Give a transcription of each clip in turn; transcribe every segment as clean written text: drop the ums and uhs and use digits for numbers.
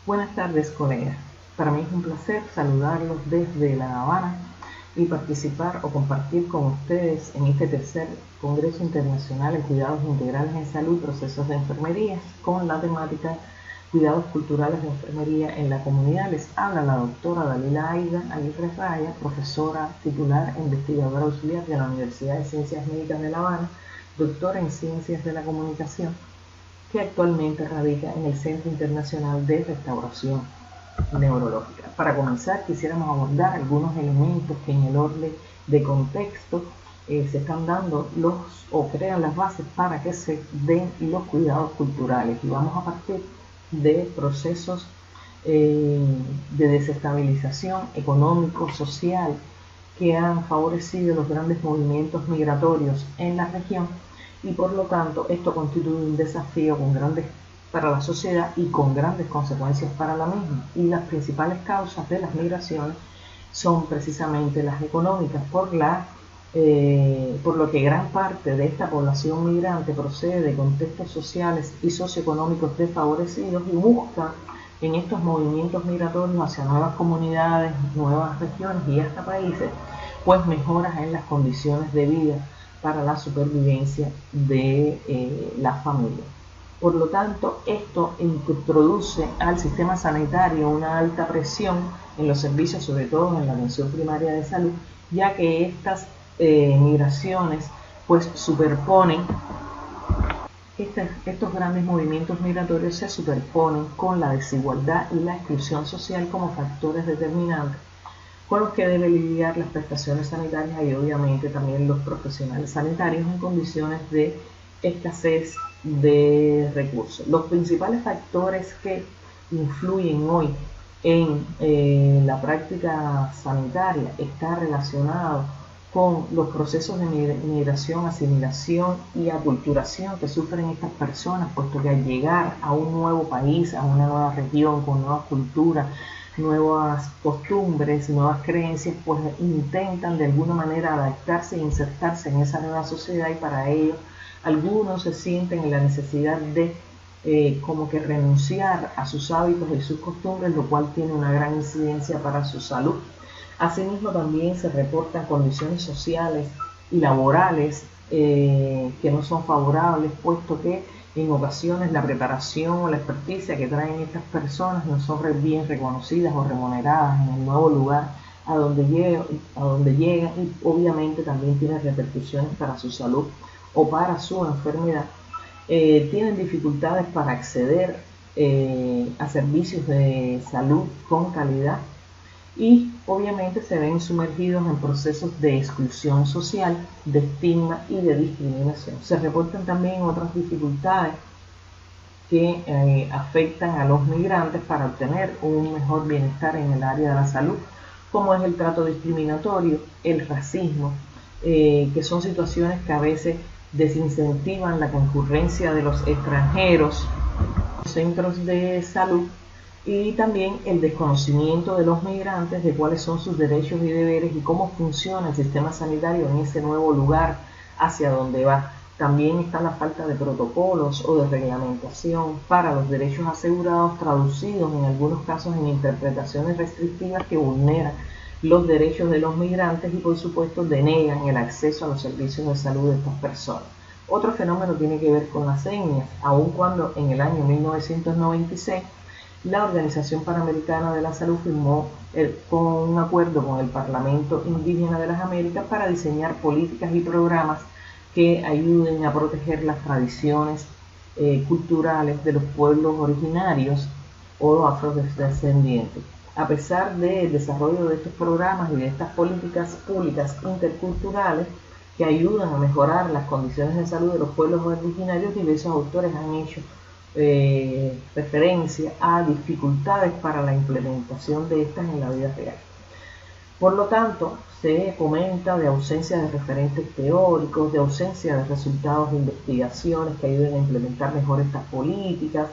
Buenas tardes, colegas. Para mí es un placer saludarlos desde La Habana y participar o compartir con ustedes en este tercer Congreso Internacional en Cuidados Integrales en Salud y Procesos de Enfermería con la temática Cuidados Culturales de Enfermería en la Comunidad. Les habla la doctora Dalila Aida Aguirre Raya, profesora titular e investigadora auxiliar de la Universidad de Ciencias Médicas de La Habana, doctora en Ciencias de la Comunicación, que actualmente radica en el Centro Internacional de Restauración Neurológica. Para comenzar, quisiéramos abordar algunos elementos que en el orden de contexto se están dando o crean las bases para que se den los cuidados culturales. Y vamos a partir de procesos de desestabilización económico, social, que han favorecido los grandes movimientos migratorios en la región, y por lo tanto esto constituye un desafío para la sociedad y con grandes consecuencias para la misma. Y las principales causas de las migraciones son precisamente las económicas, por lo que gran parte de esta población migrante procede de contextos sociales y socioeconómicos desfavorecidos y busca en estos movimientos migratorios hacia nuevas comunidades, nuevas regiones y hasta países, pues mejoras en las condiciones de vida para la supervivencia de la familia. Por lo tanto, esto introduce al sistema sanitario una alta presión en los servicios, sobre todo en la atención primaria de salud, ya que estas migraciones pues superponen, estos grandes movimientos migratorios se superponen con la desigualdad y la exclusión social como factores determinantes con los que deben lidiar las prestaciones sanitarias y obviamente también los profesionales sanitarios en condiciones de escasez de recursos. Los principales factores que influyen hoy en la práctica sanitaria está relacionado con los procesos de migración, asimilación y aculturación que sufren estas personas, puesto que al llegar a un nuevo país, a una nueva región con nuevas culturas, nuevas costumbres, nuevas creencias, pues intentan de alguna manera adaptarse e insertarse en esa nueva sociedad, y para ello algunos se sienten en la necesidad de como que renunciar a sus hábitos y sus costumbres, lo cual tiene una gran incidencia para su salud. Asimismo, también se reportan condiciones sociales y laborales que no son favorables, puesto que en ocasiones la preparación o la experticia que traen estas personas no son bien reconocidas o remuneradas en el nuevo lugar a donde llegan, y obviamente también tiene repercusiones para su salud o para su enfermedad. Tienen dificultades para acceder a servicios de salud con calidad, y obviamente se ven sumergidos en procesos de exclusión social, de estigma y de discriminación. Se reportan también otras dificultades que afectan a los migrantes para obtener un mejor bienestar en el área de la salud, como es el trato discriminatorio, el racismo, que son situaciones que a veces desincentivan la concurrencia de los extranjeros a los centros de salud, y también el desconocimiento de los migrantes de cuáles son sus derechos y deberes y cómo funciona el sistema sanitario en ese nuevo lugar hacia donde va. También está la falta de protocolos o de reglamentación para los derechos asegurados, traducidos en algunos casos en interpretaciones restrictivas que vulneran los derechos de los migrantes y por supuesto denegan el acceso a los servicios de salud de estas personas. Otro fenómeno tiene que ver con las etnias, aun cuando en el año 1996 la Organización Panamericana de la Salud firmó con un acuerdo con el Parlamento Indígena de las Américas para diseñar políticas y programas que ayuden a proteger las tradiciones culturales de los pueblos originarios o afrodescendientes. A pesar del desarrollo de estos programas y de estas políticas públicas interculturales que ayudan a mejorar las condiciones de salud de los pueblos originarios, diversos autores han hecho referencia a dificultades para la implementación de estas en la vida real. Por lo tanto, se comenta de ausencia de referentes teóricos, de ausencia de resultados de investigaciones que ayuden a implementar mejor estas políticas,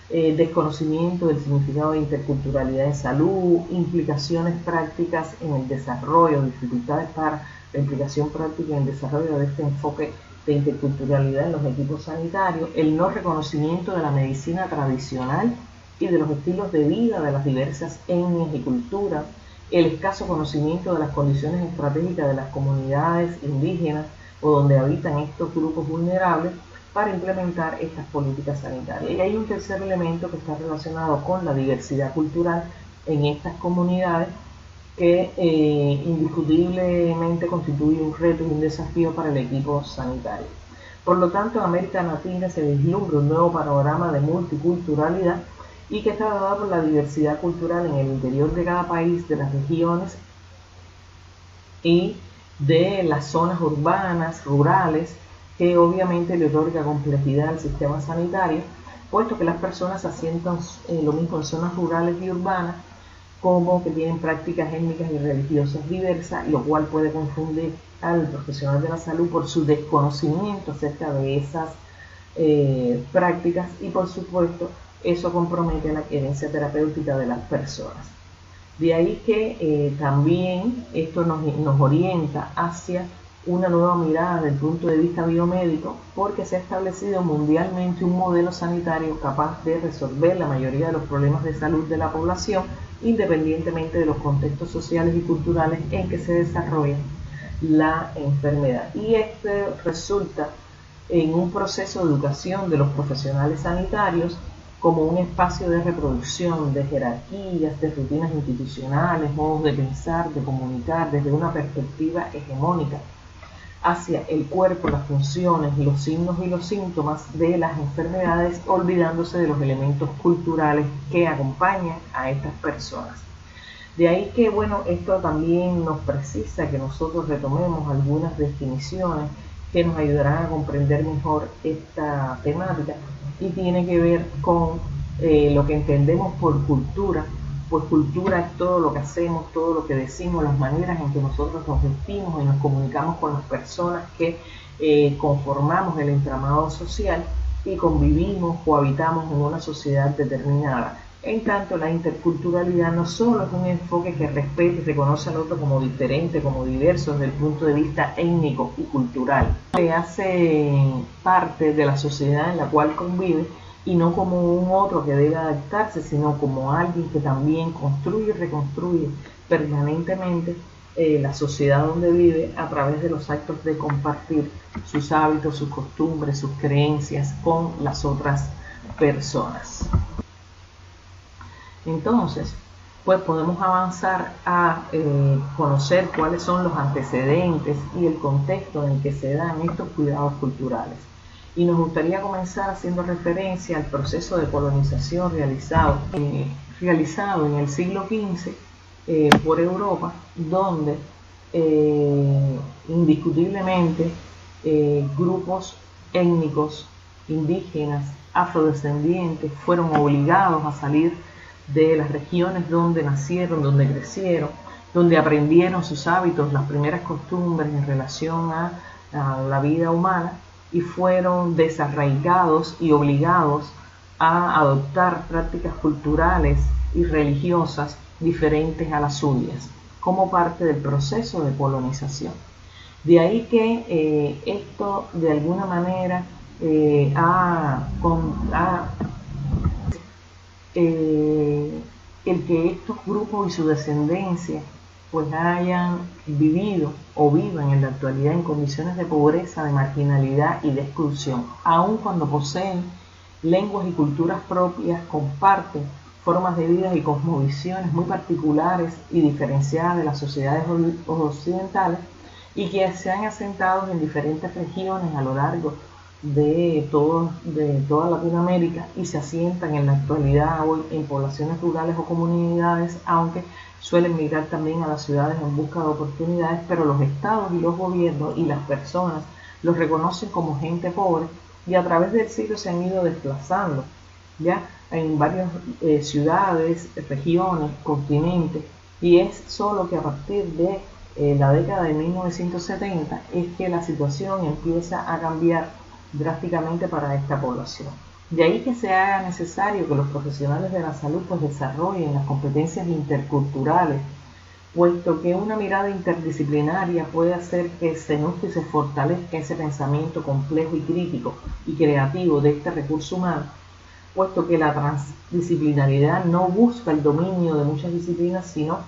desconocimiento del significado de interculturalidad en salud, implicaciones prácticas en el desarrollo, dificultades para la implicación práctica en el desarrollo de este enfoque de interculturalidad en los equipos sanitarios, el no reconocimiento de la medicina tradicional y de los estilos de vida de las diversas etnias y culturas, el escaso conocimiento de las condiciones estratégicas de las comunidades indígenas o donde habitan estos grupos vulnerables para implementar estas políticas sanitarias. Y hay un tercer elemento que está relacionado con la diversidad cultural en estas comunidades que indiscutiblemente constituye un reto y un desafío para el equipo sanitario. Por lo tanto, en América Latina se vislumbra un nuevo panorama de multiculturalidad y que está dado por la diversidad cultural en el interior de cada país, de las regiones y de las zonas urbanas, rurales, que obviamente le otorga complejidad al sistema sanitario, puesto que las personas se asientan lo mismo en zonas rurales y urbanas, como que tienen prácticas étnicas y religiosas diversas, lo cual puede confundir al profesional de la salud por su desconocimiento acerca de esas prácticas y por supuesto eso compromete la herencia terapéutica de las personas. De ahí que también esto nos orienta hacia una nueva mirada desde el punto de vista biomédico, porque se ha establecido mundialmente un modelo sanitario capaz de resolver la mayoría de los problemas de salud de la población, independientemente de los contextos sociales y culturales en que se desarrolla la enfermedad. Y este resulta en un proceso de educación de los profesionales sanitarios como un espacio de reproducción de jerarquías, de rutinas institucionales, modos de pensar, de comunicar desde una perspectiva hegemónica hacia el cuerpo, las funciones, los signos y los síntomas de las enfermedades, olvidándose de los elementos culturales que acompañan a estas personas. De ahí que, bueno, esto también nos precisa que nosotros retomemos algunas definiciones que nos ayudarán a comprender mejor esta temática y tiene que ver con lo que entendemos por cultura. Pues cultura es todo lo que hacemos, todo lo que decimos, las maneras en que nosotros nos vestimos y nos comunicamos con las personas que conformamos el entramado social y convivimos o habitamos en una sociedad determinada. En tanto, la interculturalidad no solo es un enfoque que respeta y reconoce al otro como diferente, como diverso desde el punto de vista étnico y cultural, que hace parte de la sociedad en la cual convive, y no como un otro que debe adaptarse, sino como alguien que también construye y reconstruye permanentemente la sociedad donde vive a través de los actos de compartir sus hábitos, sus costumbres, sus creencias con las otras personas. Entonces, pues podemos avanzar a conocer cuáles son los antecedentes y el contexto en el que se dan estos cuidados culturales. Y nos gustaría comenzar haciendo referencia al proceso de colonización realizado en el siglo XV por Europa, donde indiscutiblemente grupos étnicos, indígenas, afrodescendientes fueron obligados a salir de las regiones donde nacieron, donde crecieron, donde aprendieron sus hábitos, las primeras costumbres en relación a la vida humana, y fueron desarraigados y obligados a adoptar prácticas culturales y religiosas diferentes a las suyas, como parte del proceso de colonización. De ahí que esto de alguna manera el que estos grupos y su descendencia pues hayan vivido o vivan en la actualidad en condiciones de pobreza, de marginalidad y de exclusión, aun cuando poseen lenguas y culturas propias, comparten formas de vida y cosmovisiones muy particulares y diferenciadas de las sociedades occidentales, y que se han asentado en diferentes regiones a lo largo de toda Latinoamérica y se asientan en la actualidad hoy en poblaciones rurales o comunidades, aunque suelen migrar también a las ciudades en busca de oportunidades, pero los estados y los gobiernos y las personas los reconocen como gente pobre, y a través del siglo se han ido desplazando ya en varias ciudades, regiones, continentes, y es solo que a partir de la década de 1970 es que la situación empieza a cambiar drásticamente para esta población. De ahí que se haga necesario que los profesionales de la salud pues desarrollen las competencias interculturales, puesto que una mirada interdisciplinaria puede hacer que se nutre y se fortalezca ese pensamiento complejo y crítico y creativo de este recurso humano, puesto que la transdisciplinariedad no busca el dominio de muchas disciplinas, sino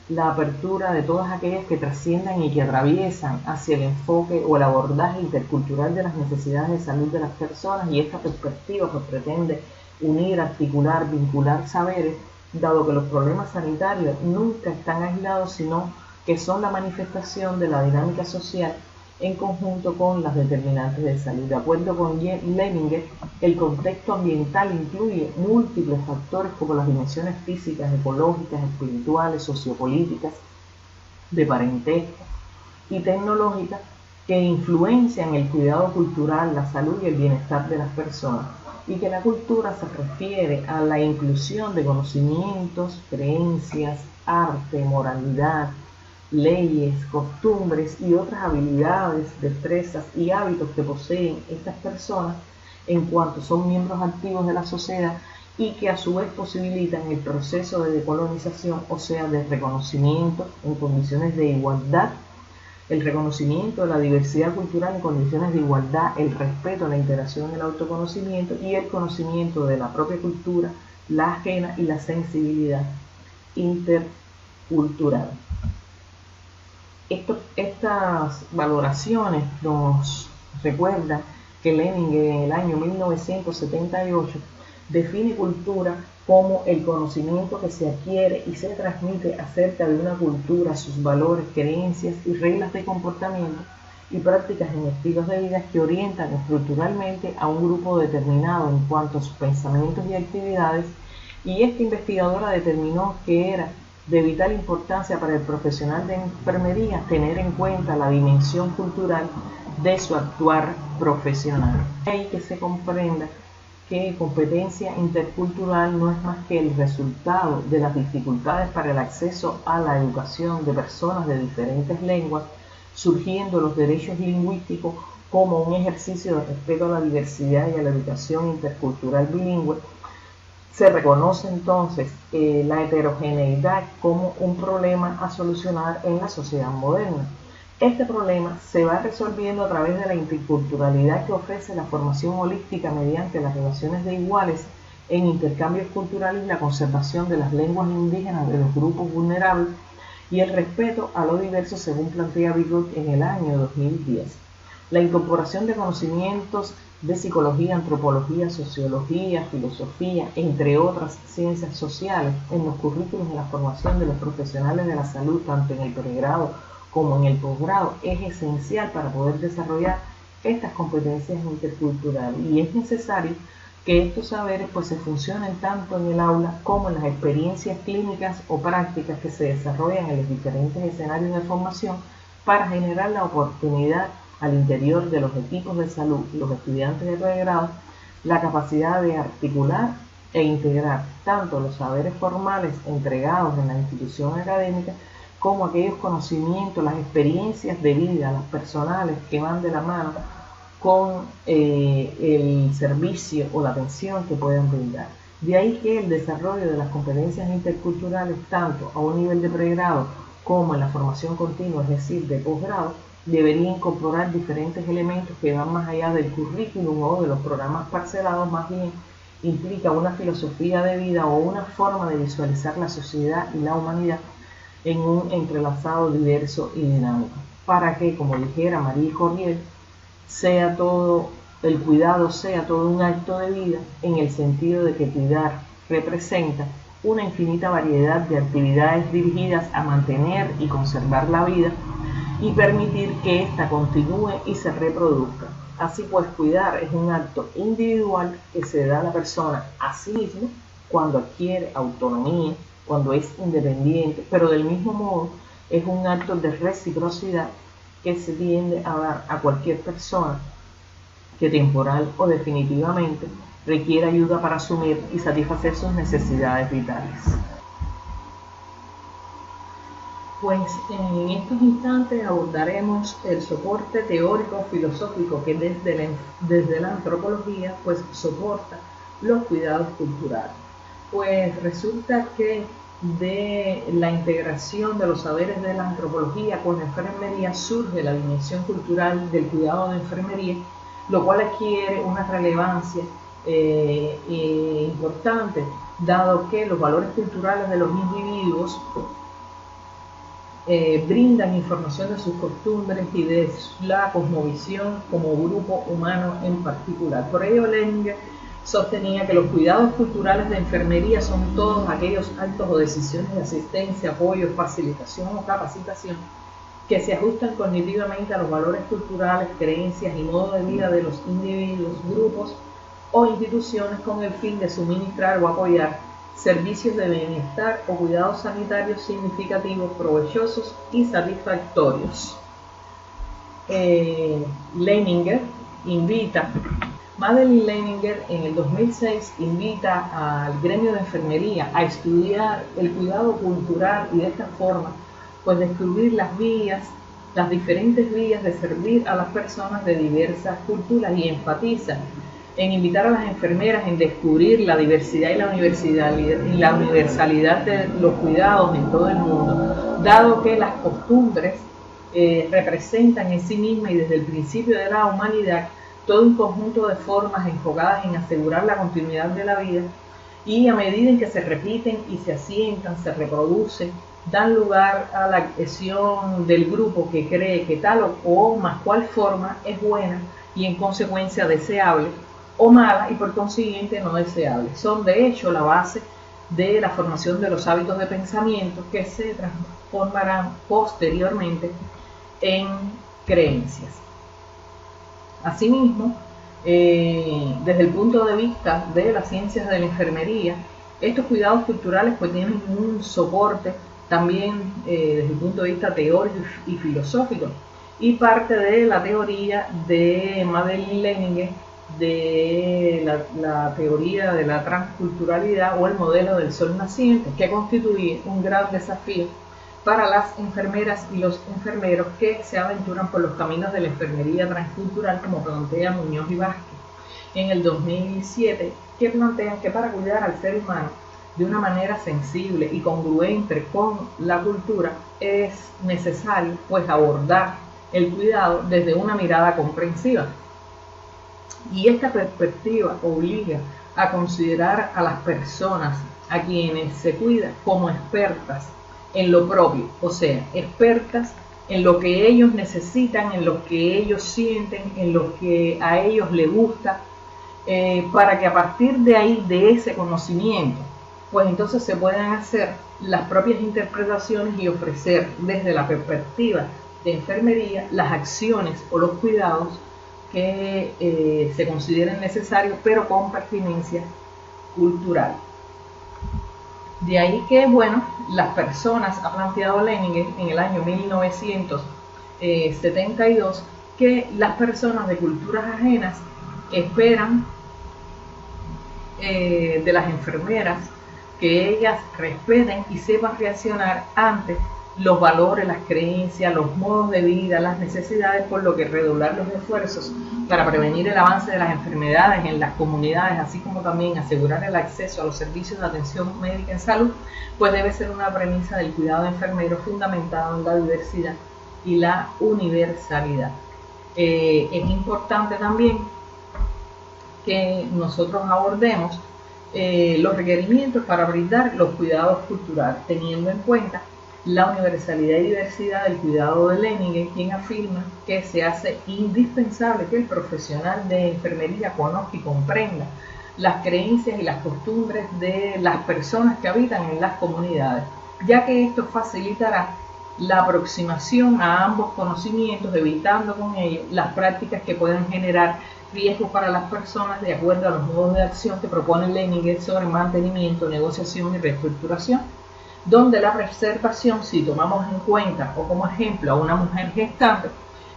la apertura de todas aquellas que trasciendan y que atraviesan hacia el enfoque o el abordaje intercultural de las necesidades de salud de las personas, y esta perspectiva pues pretende unir, articular, vincular saberes, dado que los problemas sanitarios nunca están aislados, sino que son la manifestación de la dinámica social en conjunto con las determinantes de salud. De acuerdo con Leninger, el contexto ambiental incluye múltiples factores como las dimensiones físicas, ecológicas, espirituales, sociopolíticas, de parentesco y tecnológicas que influencian el cuidado cultural, la salud y el bienestar de las personas, y que la cultura se refiere a la inclusión de conocimientos, creencias, arte, moralidad, leyes, costumbres y otras habilidades, destrezas y hábitos que poseen estas personas en cuanto son miembros activos de la sociedad, y que a su vez posibilitan el proceso de decolonización, o sea, de reconocimiento en condiciones de igualdad, el reconocimiento de la diversidad cultural en condiciones de igualdad, el respeto a la integración del autoconocimiento y el conocimiento de la propia cultura, la ajena y la sensibilidad intercultural. Estas valoraciones nos recuerdan que Lenin en el año 1978 define cultura como el conocimiento que se adquiere y se transmite acerca de una cultura, sus valores, creencias y reglas de comportamiento y prácticas en estilos de vida que orientan estructuralmente a un grupo determinado en cuanto a sus pensamientos y actividades. Y esta investigadora determinó que era de vital importancia para el profesional de enfermería tener en cuenta la dimensión cultural de su actuar profesional. Hay que se comprenda que competencia intercultural no es más que el resultado de las dificultades para el acceso a la educación de personas de diferentes lenguas, surgiendo los derechos lingüísticos como un ejercicio de respeto a la diversidad y a la educación intercultural bilingüe. Se reconoce entonces la heterogeneidad como un problema a solucionar en la sociedad moderna. Este problema se va resolviendo a través de la interculturalidad que ofrece la formación holística mediante las relaciones de iguales en intercambios culturales y la conservación de las lenguas indígenas de los grupos vulnerables y el respeto a lo diverso, según plantea Bigot en el año 2010. La incorporación de conocimientos de psicología, antropología, sociología, filosofía, entre otras ciencias sociales, en los currículos de la formación de los profesionales de la salud, tanto en el pregrado como en el posgrado, es esencial para poder desarrollar estas competencias interculturales, y es necesario que estos saberes pues se funcionen tanto en el aula como en las experiencias clínicas o prácticas que se desarrollan en los diferentes escenarios de formación para generar la oportunidad al interior de los equipos de salud y los estudiantes de pregrado la capacidad de articular e integrar tanto los saberes formales entregados en la institución académica como aquellos conocimientos, las experiencias de vida, las personales que van de la mano con el servicio o la atención que puedan brindar. De ahí que el desarrollo de las competencias interculturales, tanto a un nivel de pregrado como en la formación continua, es decir, de posgrado, debería incorporar diferentes elementos que van más allá del currículum o de los programas parcelados, más bien implica una filosofía de vida o una forma de visualizar la sociedad y la humanidad en un entrelazado diverso y dinámico, para que, como dijera Marie Corriel, sea todo, el cuidado sea todo un acto de vida, en el sentido de que cuidar representa una infinita variedad de actividades dirigidas a mantener y conservar la vida y permitir que ésta continúe y se reproduzca. Así pues, cuidar es un acto individual que se da a la persona a sí misma cuando adquiere autonomía, cuando es independiente, pero del mismo modo es un acto de reciprocidad que se tiende a dar a cualquier persona que temporal o definitivamente requiera ayuda para asumir y satisfacer sus necesidades vitales. Pues en estos instantes abordaremos el soporte teórico filosófico que desde la antropología pues soporta los cuidados culturales. Pues resulta que de la integración de los saberes de la antropología con la enfermería surge la dimensión cultural del cuidado de enfermería, lo cual adquiere una relevancia importante, dado que los valores culturales de los individuos brindan información de sus costumbres y de la cosmovisión como grupo humano en particular. Por ello, Leninger sostenía que los cuidados culturales de enfermería son todos aquellos actos o decisiones de asistencia, apoyo, facilitación o capacitación que se ajustan cognitivamente a los valores culturales, creencias y modo de vida de los individuos, grupos o instituciones con el fin de suministrar o apoyar servicios de bienestar o cuidados sanitarios significativos, provechosos y satisfactorios. Madeleine Leininger en el 2006 invita al gremio de enfermería a estudiar el cuidado cultural y de esta forma pues descubrir las diferentes vías de servir a las personas de diversas culturas, y enfatiza en invitar a las enfermeras en descubrir la diversidad y la universalidad de los cuidados en todo el mundo, dado que las costumbres representan en sí mismas y desde el principio de la humanidad todo un conjunto de formas enfocadas en asegurar la continuidad de la vida, y a medida en que se repiten y se asientan, se reproducen, dan lugar a la adhesión del grupo que cree que tal o más cual forma es buena y en consecuencia deseable, o mala y por consiguiente no deseable. Son de hecho la base de la formación de los hábitos de pensamiento que se transformarán posteriormente en creencias. Asimismo, desde el punto de vista de las ciencias de la enfermería, estos cuidados culturales pues tienen un soporte también desde el punto de vista teórico y filosófico, y parte de la teoría de Madeleine Leininger de la teoría de la transculturalidad o el modelo del sol naciente, que constituye un gran desafío para las enfermeras y los enfermeros que se aventuran por los caminos de la enfermería transcultural, como plantea Muñoz y Vázquez en el 2007, que plantean que para cuidar al ser humano de una manera sensible y congruente con la cultura es necesario pues abordar el cuidado desde una mirada comprensiva. Y esta perspectiva obliga a considerar a las personas a quienes se cuida como expertas en lo propio, o sea, expertas en lo que ellos necesitan, en lo que ellos sienten, en lo que a ellos les gusta, para que a partir de ahí, de ese conocimiento, pues entonces se puedan hacer las propias interpretaciones y ofrecer desde la perspectiva de enfermería las acciones o los cuidados que se consideren necesarios, pero con pertinencia cultural. De ahí que, bueno, las personas, ha planteado Leininger en el año 1972, que las personas de culturas ajenas esperan de las enfermeras que ellas respeten y sepan reaccionar ante los valores, las creencias, los modos de vida, las necesidades, por lo que redoblar los esfuerzos para prevenir el avance de las enfermedades en las comunidades, así como también asegurar el acceso a los servicios de atención médica en salud, pues debe ser una premisa del cuidado enfermero fundamentado en la diversidad y la universalidad. Es importante también que nosotros abordemos los requerimientos para brindar los cuidados culturales, teniendo en cuenta la universalidad y diversidad del cuidado de Leininger, quien afirma que se hace indispensable que el profesional de enfermería conozca y comprenda las creencias y las costumbres de las personas que habitan en las comunidades, ya que esto facilitará la aproximación a ambos conocimientos, evitando con ello las prácticas que puedan generar riesgos para las personas de acuerdo a los modos de acción que propone Leininger sobre mantenimiento, negociación y reestructuración, donde la preservación, si tomamos en cuenta o como ejemplo a una mujer gestante,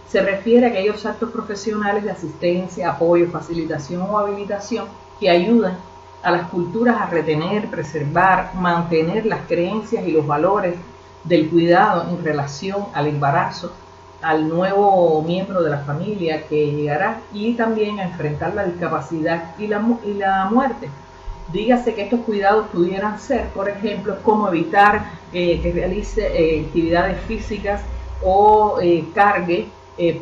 se refiere a aquellos actos profesionales de asistencia, apoyo, facilitación o habilitación que ayudan a las culturas a retener, preservar, mantener las creencias y los valores del cuidado en relación al embarazo, al nuevo miembro de la familia que llegará, y también a enfrentar la discapacidad y la muerte. Dígase que estos cuidados pudieran ser, por ejemplo, como evitar que realice actividades físicas o cargue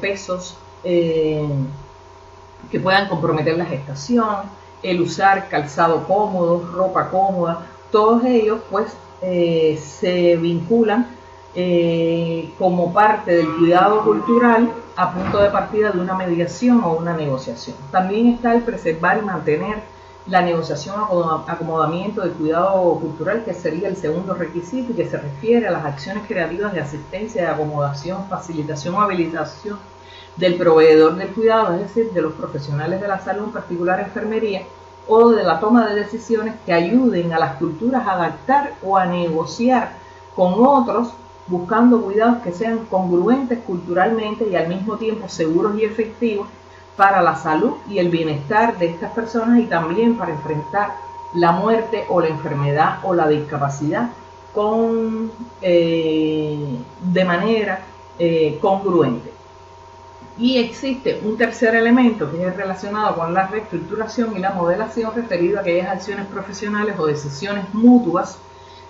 pesos que puedan comprometer la gestación, el usar calzado cómodo, ropa cómoda, todos ellos pues se vinculan como parte del cuidado cultural a punto de partida de una mediación o una negociación. También está el preservar y mantener la negociación o acomodamiento del cuidado cultural, que sería el segundo requisito y que se refiere a las acciones creativas de asistencia, de acomodación, facilitación o habilitación del proveedor del cuidado, es decir, de los profesionales de la salud, en particular enfermería, o de la toma de decisiones que ayuden a las culturas a adaptar o a negociar con otros, buscando cuidados que sean congruentes culturalmente y al mismo tiempo seguros y efectivos para la salud y el bienestar de estas personas, y también para enfrentar la muerte o la enfermedad o la discapacidad de manera congruente. Y existe un tercer elemento que es relacionado con la reestructuración y la modelación, referido a aquellas acciones profesionales o decisiones mutuas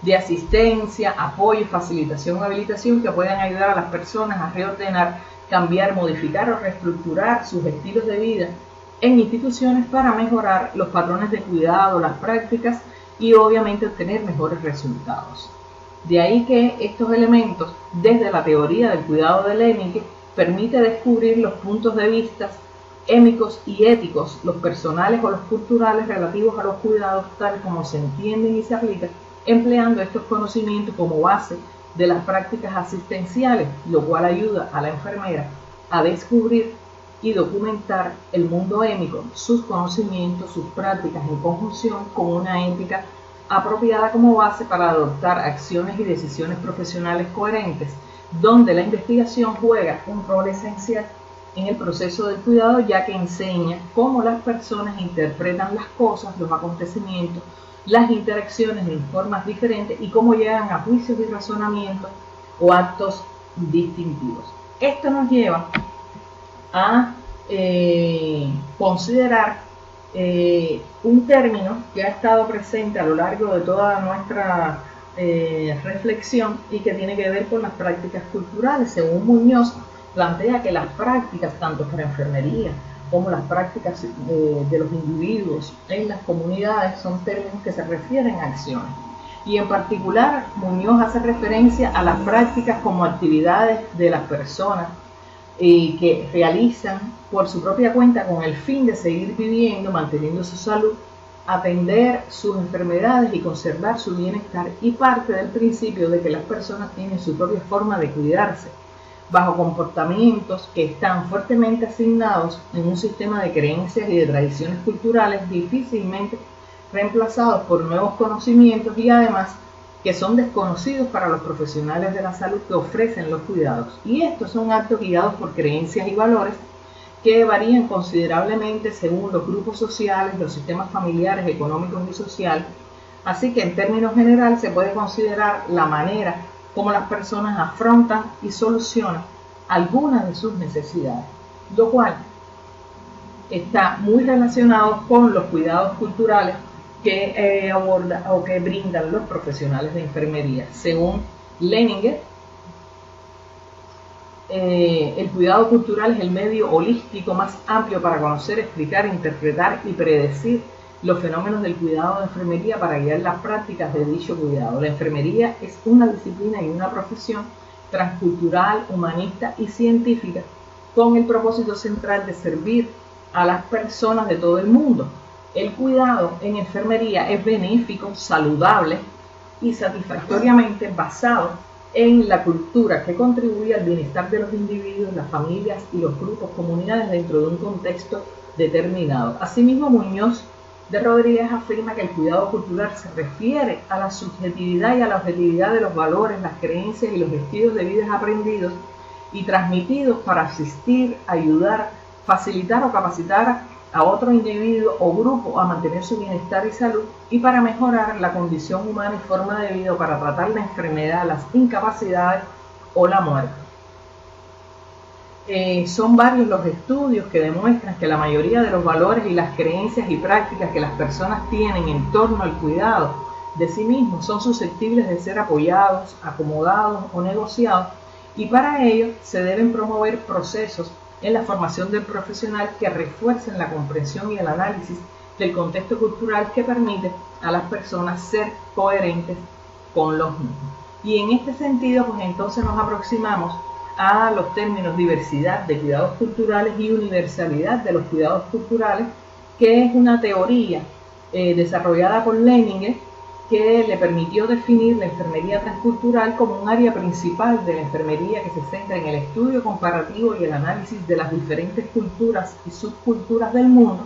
de asistencia, apoyo, facilitación o habilitación que puedan ayudar a las personas a reordenar, cambiar, modificar o reestructurar sus estilos de vida en instituciones para mejorar los patrones de cuidado, las prácticas y obviamente obtener mejores resultados. De ahí que estos elementos, desde la teoría del cuidado de Lenike, permite descubrir los puntos de vista émicos y éticos, los personales o los culturales relativos a los cuidados tal como se entienden y se aplican, empleando estos conocimientos como base de las prácticas asistenciales, lo cual ayuda a la enfermera a descubrir y documentar el mundo émico, sus conocimientos, sus prácticas en conjunción con una ética apropiada como base para adoptar acciones y decisiones profesionales coherentes, donde la investigación juega un rol esencial en el proceso del cuidado, ya que enseña cómo las personas interpretan las cosas, los acontecimientos, las interacciones en formas diferentes y cómo llegan a juicios y razonamientos o actos distintivos. Esto nos lleva a considerar un término que ha estado presente a lo largo de toda nuestra reflexión y que tiene que ver con las prácticas culturales. Según Muñoz, plantea que las prácticas, tanto para enfermería como las prácticas de los individuos en las comunidades, son términos que se refieren a acciones. Y en particular, Muñoz hace referencia a las prácticas como actividades de las personas que realizan por su propia cuenta con el fin de seguir viviendo, manteniendo su salud, atender sus enfermedades y conservar su bienestar, y parte del principio de que las personas tienen su propia forma de cuidarse, bajo comportamientos que están fuertemente asignados en un sistema de creencias y de tradiciones culturales difícilmente reemplazados por nuevos conocimientos, y además que son desconocidos para los profesionales de la salud que ofrecen los cuidados. Y estos son actos guiados por creencias y valores que varían considerablemente según los grupos sociales, los sistemas familiares, económicos y sociales. Así que en términos generales se puede considerar la manera como las personas afrontan y solucionan algunas de sus necesidades, lo cual está muy relacionado con los cuidados culturales que aborda o que brindan los profesionales de enfermería. Según Lenike, el cuidado cultural es el medio holístico más amplio para conocer, explicar, interpretar y predecir los fenómenos del cuidado de enfermería para guiar las prácticas de dicho cuidado. La enfermería es una disciplina y una profesión transcultural, humanista y científica, con el propósito central de servir a las personas de todo el mundo. El cuidado en enfermería es benéfico, saludable y satisfactoriamente basado en la cultura que contribuye al bienestar de los individuos, las familias y los grupos comunitarios dentro de un contexto determinado. Asimismo, Muñoz de Rodríguez afirma que el cuidado cultural se refiere a la subjetividad y a la objetividad de los valores, las creencias y los estilos de vida aprendidos y transmitidos para asistir, ayudar, facilitar o capacitar a otro individuo o grupo a mantener su bienestar y salud, y para mejorar la condición humana y forma de vida, o para tratar la enfermedad, las incapacidades o la muerte. Son varios los estudios que demuestran que la mayoría de los valores y las creencias y prácticas que las personas tienen en torno al cuidado de sí mismos son susceptibles de ser apoyados, acomodados o negociados, y para ello se deben promover procesos en la formación del profesional que refuercen la comprensión y el análisis del contexto cultural que permite a las personas ser coherentes con los mismos. Y en este sentido, pues entonces nos aproximamos a los términos diversidad de cuidados culturales y universalidad de los cuidados culturales, que es una teoría desarrollada por Leininger, que le permitió definir la enfermería transcultural como un área principal de la enfermería que se centra en el estudio comparativo y el análisis de las diferentes culturas y subculturas del mundo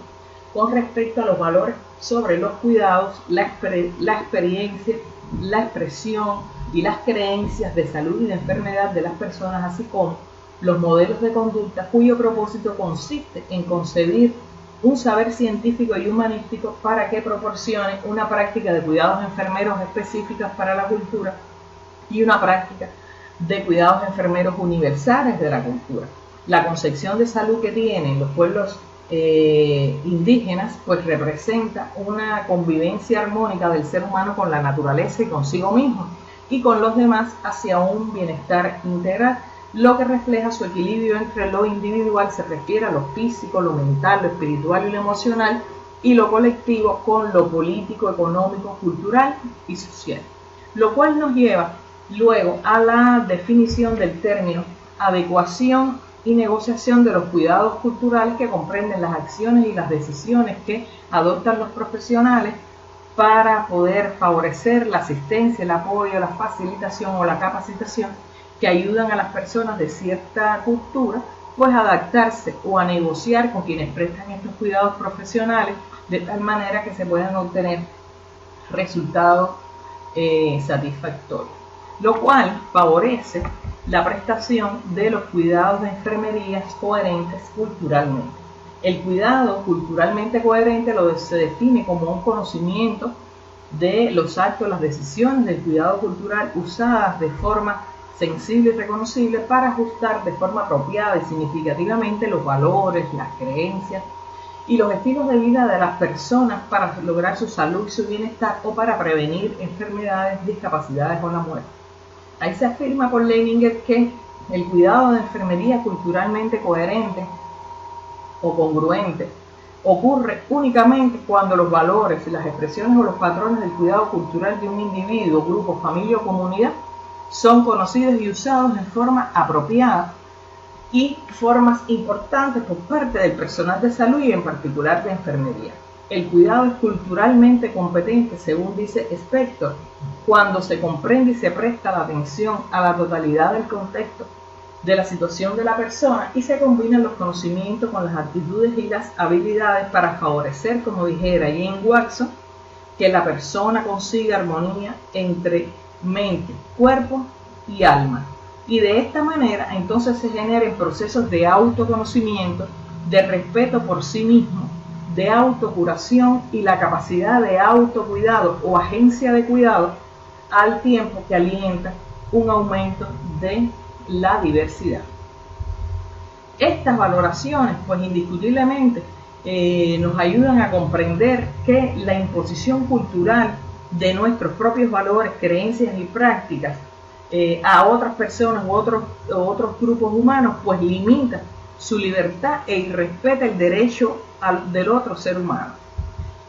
con respecto a los valores sobre los cuidados, la experiencia, la expresión y las creencias de salud y de enfermedad de las personas, así como los modelos de conducta cuyo propósito consiste en concebir un saber científico y humanístico para que proporcione una práctica de cuidados enfermeros específicas para la cultura y una práctica de cuidados enfermeros universales de la cultura. La concepción de salud que tienen los pueblos indígenas pues representa una convivencia armónica del ser humano con la naturaleza y consigo mismo y con los demás hacia un bienestar integral, lo que refleja su equilibrio entre lo individual, se refiere a lo físico, lo mental, lo espiritual y lo emocional, y lo colectivo con lo político, económico, cultural y social. Lo cual nos lleva luego a la definición del término adecuación y negociación de los cuidados culturales, que comprenden las acciones y las decisiones que adoptan los profesionales para poder favorecer la asistencia, el apoyo, la facilitación o la capacitación que ayudan a las personas de cierta cultura pues a adaptarse o a negociar con quienes prestan estos cuidados profesionales de tal manera que se puedan obtener resultados satisfactorios, lo cual favorece la prestación de los cuidados de enfermería coherentes culturalmente. El cuidado culturalmente coherente se define como un conocimiento de los actos, las decisiones del cuidado cultural usadas de forma sensible y reconocible para ajustar de forma apropiada y significativamente los valores, las creencias y los estilos de vida de las personas para lograr su salud y su bienestar o para prevenir enfermedades, discapacidades o la muerte. Ahí se afirma por Leininger que el cuidado de enfermería culturalmente coherente o congruente ocurre únicamente cuando los valores y las expresiones o los patrones del cuidado cultural de un individuo, grupo, familia o comunidad son conocidos y usados en forma apropiada y formas importantes por parte del personal de salud y en particular de enfermería. El cuidado es culturalmente competente, según dice Spector, cuando se comprende y se presta la atención a la totalidad del contexto de la situación de la persona y se combinan los conocimientos con las actitudes y las habilidades para favorecer, como dijera Jane Watson, que la persona consiga armonía entre mente, cuerpo y alma. Y de esta manera entonces se generan procesos de autoconocimiento, de respeto por sí mismo, de autocuración y la capacidad de autocuidado o agencia de cuidado, al tiempo que alienta un aumento de la diversidad. Estas valoraciones pues indiscutiblemente nos ayudan a comprender que la imposición cultural de nuestros propios valores, creencias y prácticas a otras personas u otros grupos humanos pues limita su libertad e irrespeta el derecho del otro ser humano.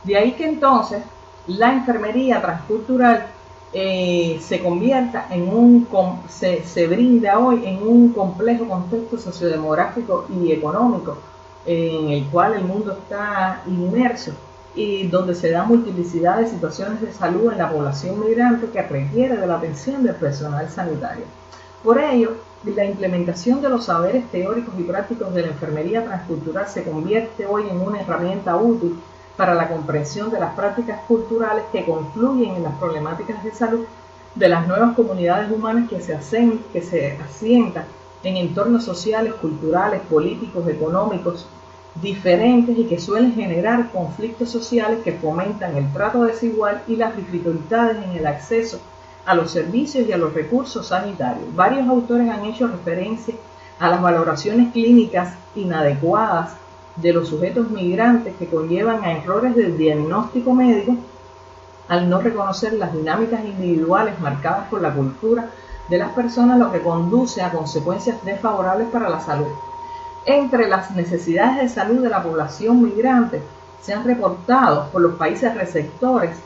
De ahí que entonces la enfermería transcultural se convierta en se brinda hoy en un complejo contexto sociodemográfico y económico en el cual el mundo está inmerso y donde se da multiplicidad de situaciones de salud en la población migrante que requiere de la atención del personal sanitario. Por ello, la implementación de los saberes teóricos y prácticos de la enfermería transcultural se convierte hoy en una herramienta útil para la comprensión de las prácticas culturales que confluyen en las problemáticas de salud de las nuevas comunidades humanas que se asientan en entornos sociales, culturales, políticos, económicos diferentes y que suelen generar conflictos sociales que fomentan el trato desigual y las dificultades en el acceso a los servicios y a los recursos sanitarios. Varios autores han hecho referencia a las valoraciones clínicas inadecuadas de los sujetos migrantes que conllevan a errores del diagnóstico médico al no reconocer las dinámicas individuales marcadas por la cultura de las personas, lo que conduce a consecuencias desfavorables para la salud. Entre las necesidades de salud de la población migrante se han reportado por los países receptores,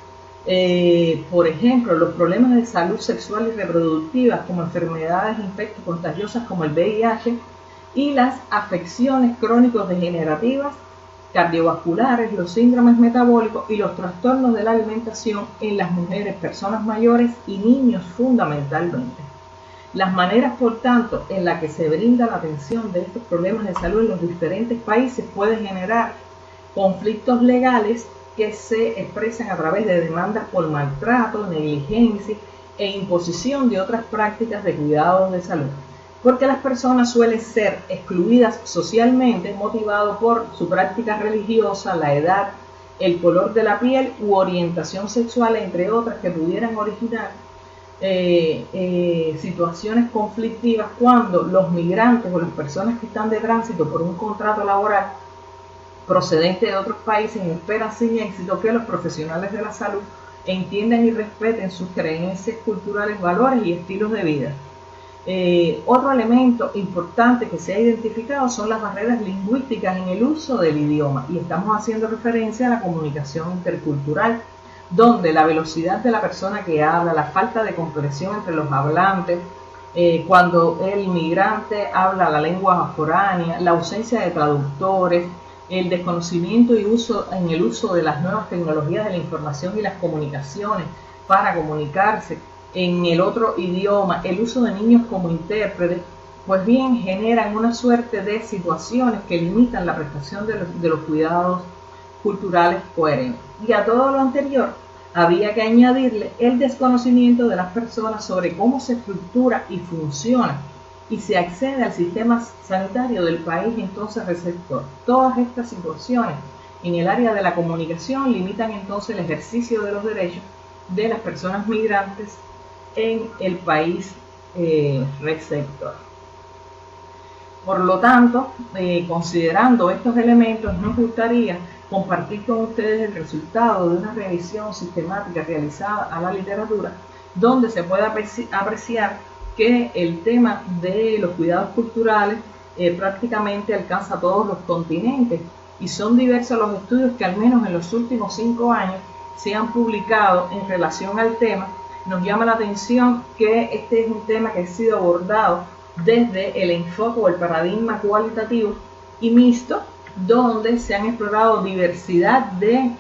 por ejemplo, los problemas de salud sexual y reproductiva como enfermedades infectocontagiosas como el VIH y las afecciones crónico-degenerativas, cardiovasculares, los síndromes metabólicos y los trastornos de la alimentación en las mujeres, personas mayores y niños fundamentalmente. Las maneras, por tanto, en las que se brinda la atención de estos problemas de salud en los diferentes países puede generar conflictos legales que se expresan a través de demandas por maltrato, negligencia e imposición de otras prácticas de cuidado de salud, porque las personas suelen ser excluidas socialmente motivado por su práctica religiosa, la edad, el color de la piel u orientación sexual, entre otras que pudieran originar situaciones conflictivas cuando los migrantes o las personas que están de tránsito por un contrato laboral procedente de otros países esperan sin éxito que los profesionales de la salud entiendan y respeten sus creencias culturales, valores y estilos de vida. Otro elemento importante que se ha identificado son las barreras lingüísticas en el uso del idioma, y estamos haciendo referencia a la comunicación intercultural, donde la velocidad de la persona que habla, la falta de comprensión entre los hablantes, cuando el migrante habla la lengua foránea, la ausencia de traductores, el desconocimiento y uso en el uso de las nuevas tecnologías de la información y las comunicaciones para comunicarse en el otro idioma, el uso de niños como intérpretes, pues bien generan una suerte de situaciones que limitan la prestación de los cuidados culturales coherentes. Y a todo lo anterior había que añadirle el desconocimiento de las personas sobre cómo se estructura y funciona y se accede al sistema sanitario del país entonces receptor. Todas estas situaciones en el área de la comunicación limitan entonces el ejercicio de los derechos de las personas migrantes en el país receptor. Por lo tanto, considerando estos elementos, nos gustaría compartir con ustedes el resultado de una revisión sistemática realizada a la literatura, donde se puede apreciar que el tema de los cuidados culturales prácticamente alcanza todos los continentes, y son diversos los estudios que al menos en los últimos 5 años se han publicado en relación al tema. Nos llama la atención que este es un tema que ha sido abordado desde el enfoque o el paradigma cualitativo y mixto, donde se han explorado diversidad de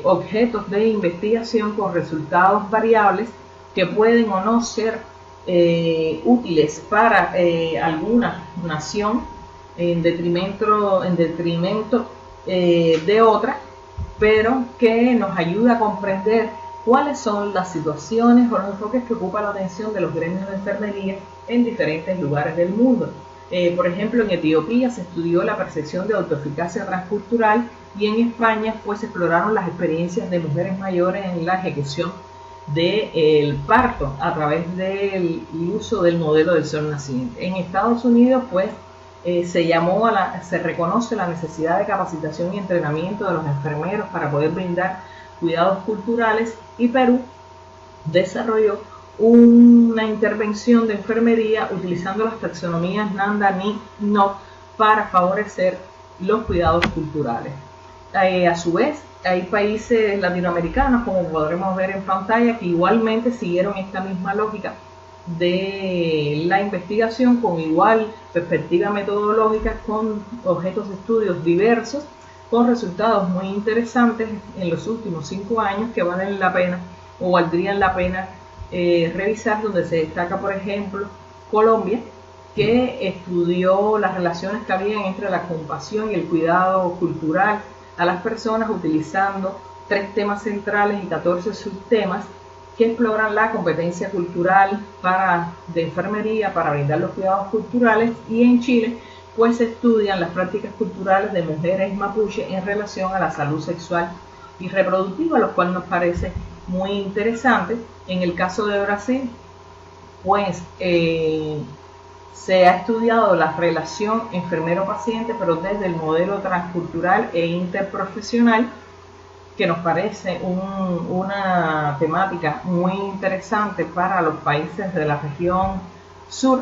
objetos de investigación con resultados variables que pueden o no ser útiles para alguna nación en detrimento de otra, pero que nos ayuda a comprender cuáles son las situaciones o los enfoques que ocupan la atención de los gremios de enfermería en diferentes lugares del mundo. Por ejemplo, en Etiopía se estudió la percepción de autoeficacia transcultural, y en España se exploraron las experiencias de mujeres mayores en la ejecución del parto a través del uso del modelo del sol naciente. En Estados Unidos se reconoce la necesidad de capacitación y entrenamiento de los enfermeros para poder brindar cuidados culturales, y Perú desarrolló una intervención de enfermería utilizando las taxonomías Nanda, Ni, No para favorecer los cuidados culturales. A su vez, hay países latinoamericanos, como podremos ver en pantalla, que igualmente siguieron esta misma lógica de la investigación con igual perspectiva metodológica, con objetos de estudios diversos, con resultados muy interesantes en los últimos 5 años que valen la pena o valdrían la pena revisar, donde se destaca, por ejemplo, Colombia, que estudió las relaciones que había entre la compasión y el cuidado cultural a las personas, utilizando 3 temas centrales y 14 subtemas que exploran la competencia cultural de enfermería para brindar los cuidados culturales. Y en Chile se estudian las prácticas culturales de mujeres mapuche en relación a la salud sexual y reproductiva, lo cual nos parece muy interesante. En el caso de Brasil, se ha estudiado la relación enfermero-paciente, pero desde el modelo transcultural e interprofesional, que nos parece una temática muy interesante para los países de la región sur.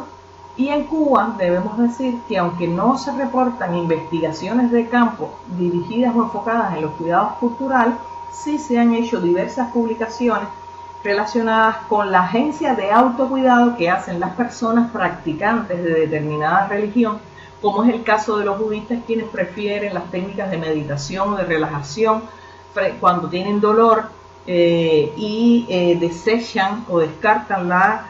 Y en Cuba debemos decir que aunque no se reportan investigaciones de campo dirigidas o enfocadas en los cuidados culturales, sí se han hecho diversas publicaciones relacionadas con la agencia de autocuidado que hacen las personas practicantes de determinada religión, como es el caso de los budistas, quienes prefieren las técnicas de meditación o de relajación cuando tienen dolor y desechan o descartan la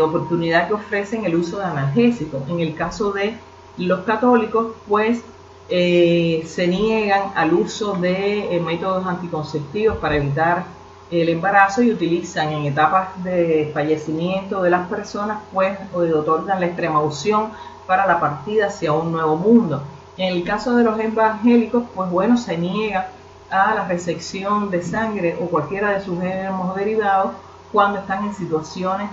oportunidad que ofrecen el uso de analgésicos. En el caso de los católicos, pues se niegan al uso de métodos anticonceptivos para evitar el embarazo y utilizan en etapas de fallecimiento de las personas, pues otorgan la extremaunción para la partida hacia un nuevo mundo. En el caso de los evangélicos, pues bueno, se niega a la resección de sangre o cualquiera de sus germos derivados cuando están en situaciones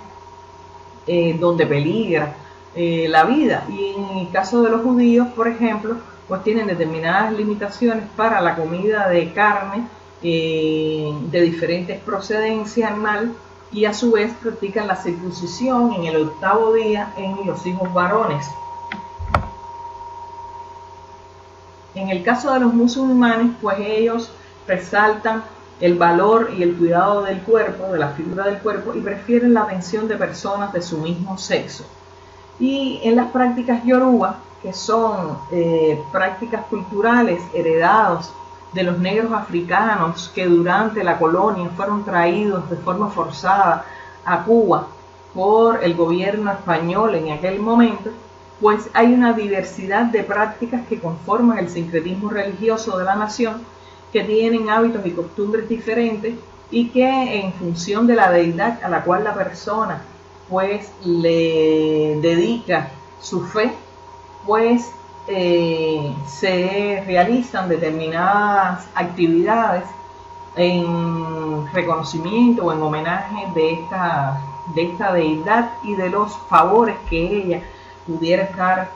donde peligra la vida. Y en el caso de los judíos, por ejemplo, pues tienen determinadas limitaciones para la comida de carne de diferentes procedencias animal, y a su vez practican la circuncisión en el 8º día en los hijos varones. En el caso de los musulmanes, pues ellos resaltan el valor y el cuidado del cuerpo, de la figura del cuerpo, y prefieren la atención de personas de su mismo sexo. Y en las prácticas yoruba, que son prácticas culturales heredadas de los negros africanos que durante la colonia fueron traídos de forma forzada a Cuba por el gobierno español en aquel momento, pues hay una diversidad de prácticas que conforman el sincretismo religioso de la nación, que tienen hábitos y costumbres diferentes y que en función de la deidad a la cual la persona pues le dedica su fe, pues se realizan determinadas actividades en reconocimiento o en homenaje de esta deidad y de los favores que ella pudiera estar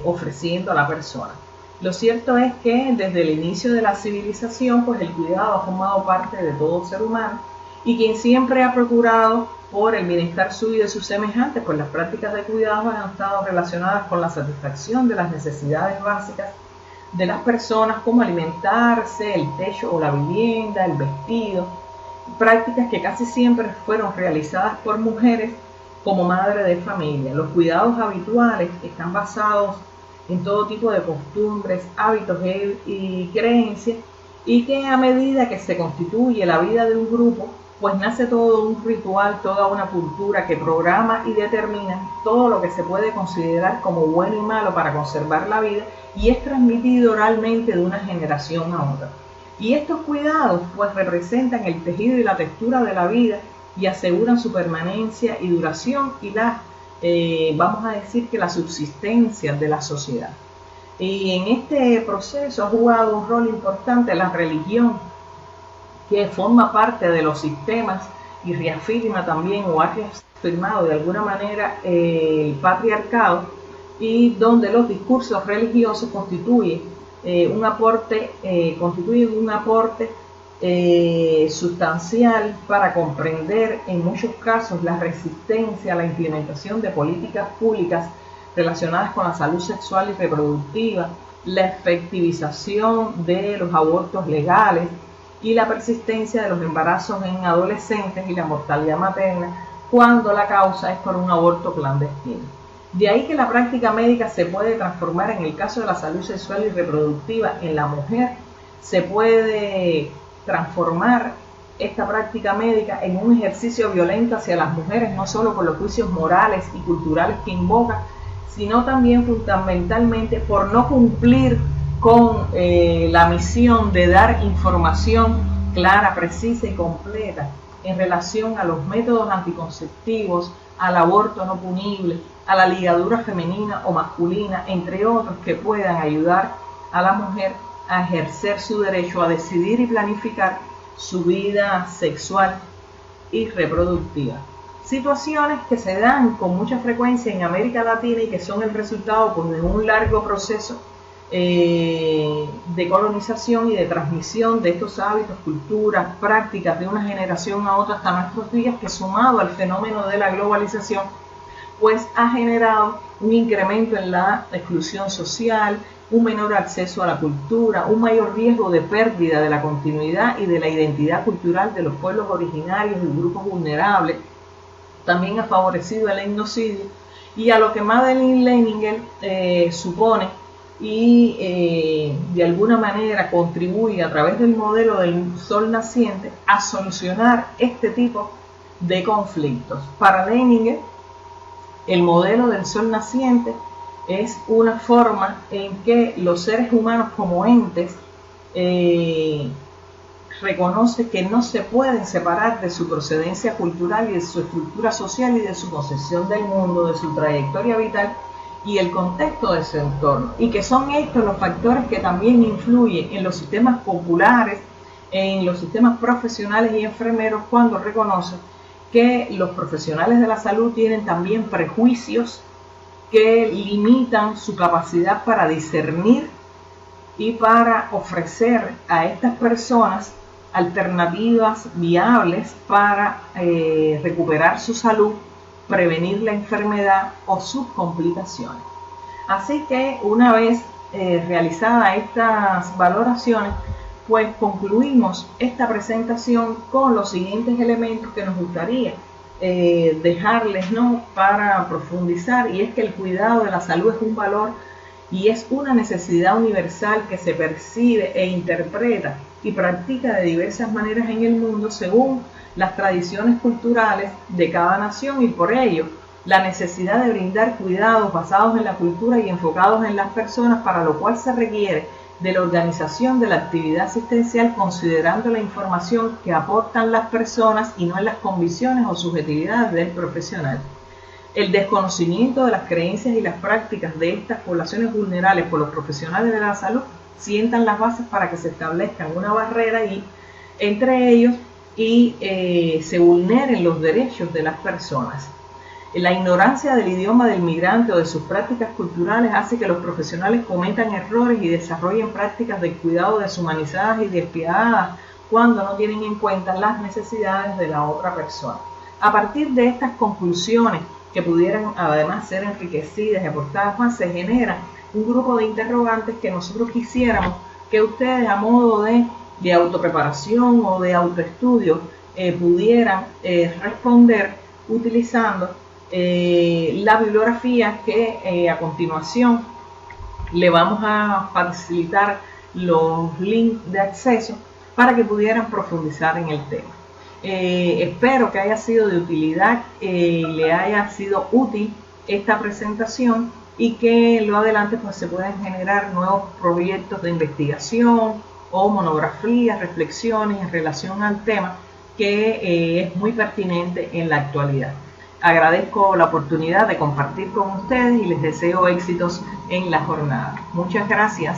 ofreciendo a la persona. Lo cierto es que desde el inicio de la civilización, pues el cuidado ha formado parte de todo ser humano, y quien siempre ha procurado por el bienestar suyo y de sus semejantes, pues las prácticas de cuidado han estado relacionadas con la satisfacción de las necesidades básicas de las personas, como alimentarse, el techo o la vivienda, el vestido, prácticas que casi siempre fueron realizadas por mujeres como madre de familia. Los cuidados habituales están basados en todo tipo de costumbres, hábitos y creencias, y que a medida que se constituye la vida de un grupo, pues nace todo un ritual, toda una cultura que programa y determina todo lo que se puede considerar como bueno y malo para conservar la vida, y es transmitido oralmente de una generación a otra. Y estos cuidados pues representan el tejido y la textura de la vida y aseguran su permanencia y duración y vamos a decir que la subsistencia de la sociedad. Y en este proceso ha jugado un rol importante la religión, que forma parte de los sistemas y reafirma también o ha reafirmado de alguna manera el patriarcado, y donde los discursos religiosos constituyen un aporte sustancial para comprender en muchos casos la resistencia a la implementación de políticas públicas relacionadas con la salud sexual y reproductiva, la efectivización de los abortos legales y la persistencia de los embarazos en adolescentes y la mortalidad materna cuando la causa es por un aborto clandestino. De ahí que la práctica médica se puede transformar, en el caso de la salud sexual y reproductiva en la mujer, se puede transformar esta práctica médica en un ejercicio violento hacia las mujeres, no solo por los juicios morales y culturales que invoca, sino también fundamentalmente por no cumplir con la misión de dar información clara, precisa y completa en relación a los métodos anticonceptivos, al aborto no punible, a la ligadura femenina o masculina, entre otros, que puedan ayudar a la mujer a ejercer su derecho a decidir y planificar su vida sexual y reproductiva. Situaciones que se dan con mucha frecuencia en América Latina y que son el resultado pues, de un largo proceso de colonización y de transmisión de estos hábitos, culturas, prácticas de una generación a otra hasta nuestros días, que sumado al fenómeno de la globalización, pues ha generado un incremento en la exclusión social, un menor acceso a la cultura, un mayor riesgo de pérdida de la continuidad y de la identidad cultural de los pueblos originarios y grupos vulnerables. También ha favorecido el etnocidio, y a lo que Madeleine Leininger supone y de alguna manera contribuye a través del modelo del sol naciente a solucionar este tipo de conflictos. Para Leininger, el modelo del sol naciente es una forma en que los seres humanos como entes reconoce que no se pueden separar de su procedencia cultural y de su estructura social y de su concepción del mundo, de su trayectoria vital y el contexto de su entorno, y que son estos los factores que también influyen en los sistemas populares, en los sistemas profesionales y enfermeros, cuando reconocen que los profesionales de la salud tienen también prejuicios que limitan su capacidad para discernir y para ofrecer a estas personas alternativas viables para recuperar su salud, prevenir la enfermedad o sus complicaciones. Así que una vez realizadas estas valoraciones, pues concluimos esta presentación con los siguientes elementos que nos gustaría dejarles, ¿no?, para profundizar, y es que el cuidado de la salud es un valor y es una necesidad universal que se percibe e interpreta y practica de diversas maneras en el mundo según las tradiciones culturales de cada nación, y por ello la necesidad de brindar cuidados basados en la cultura y enfocados en las personas, para lo cual se requiere de la organización de la actividad asistencial considerando la información que aportan las personas y no en las convicciones o subjetividades del profesional. El desconocimiento de las creencias y las prácticas de estas poblaciones vulnerables por los profesionales de la salud sientan las bases para que se establezcan una barrera entre ellos y se vulneren los derechos de las personas. La ignorancia del idioma del migrante o de sus prácticas culturales hace que los profesionales cometan errores y desarrollen prácticas de cuidado deshumanizadas y despiadadas cuando no tienen en cuenta las necesidades de la otra persona. A partir de estas conclusiones, que pudieran además ser enriquecidas y aportadas más, se genera un grupo de interrogantes que nosotros quisiéramos que ustedes, a modo de autopreparación o de autoestudio, pudieran responder utilizando la bibliografía que a continuación le vamos a facilitar los links de acceso para que pudieran profundizar en el tema. Espero que haya sido de utilidad, le haya sido útil esta presentación, y que en lo adelante pues se puedan generar nuevos proyectos de investigación o monografías, reflexiones en relación al tema que es muy pertinente en la actualidad. Agradezco la oportunidad de compartir con ustedes y les deseo éxitos en la jornada. Muchas gracias.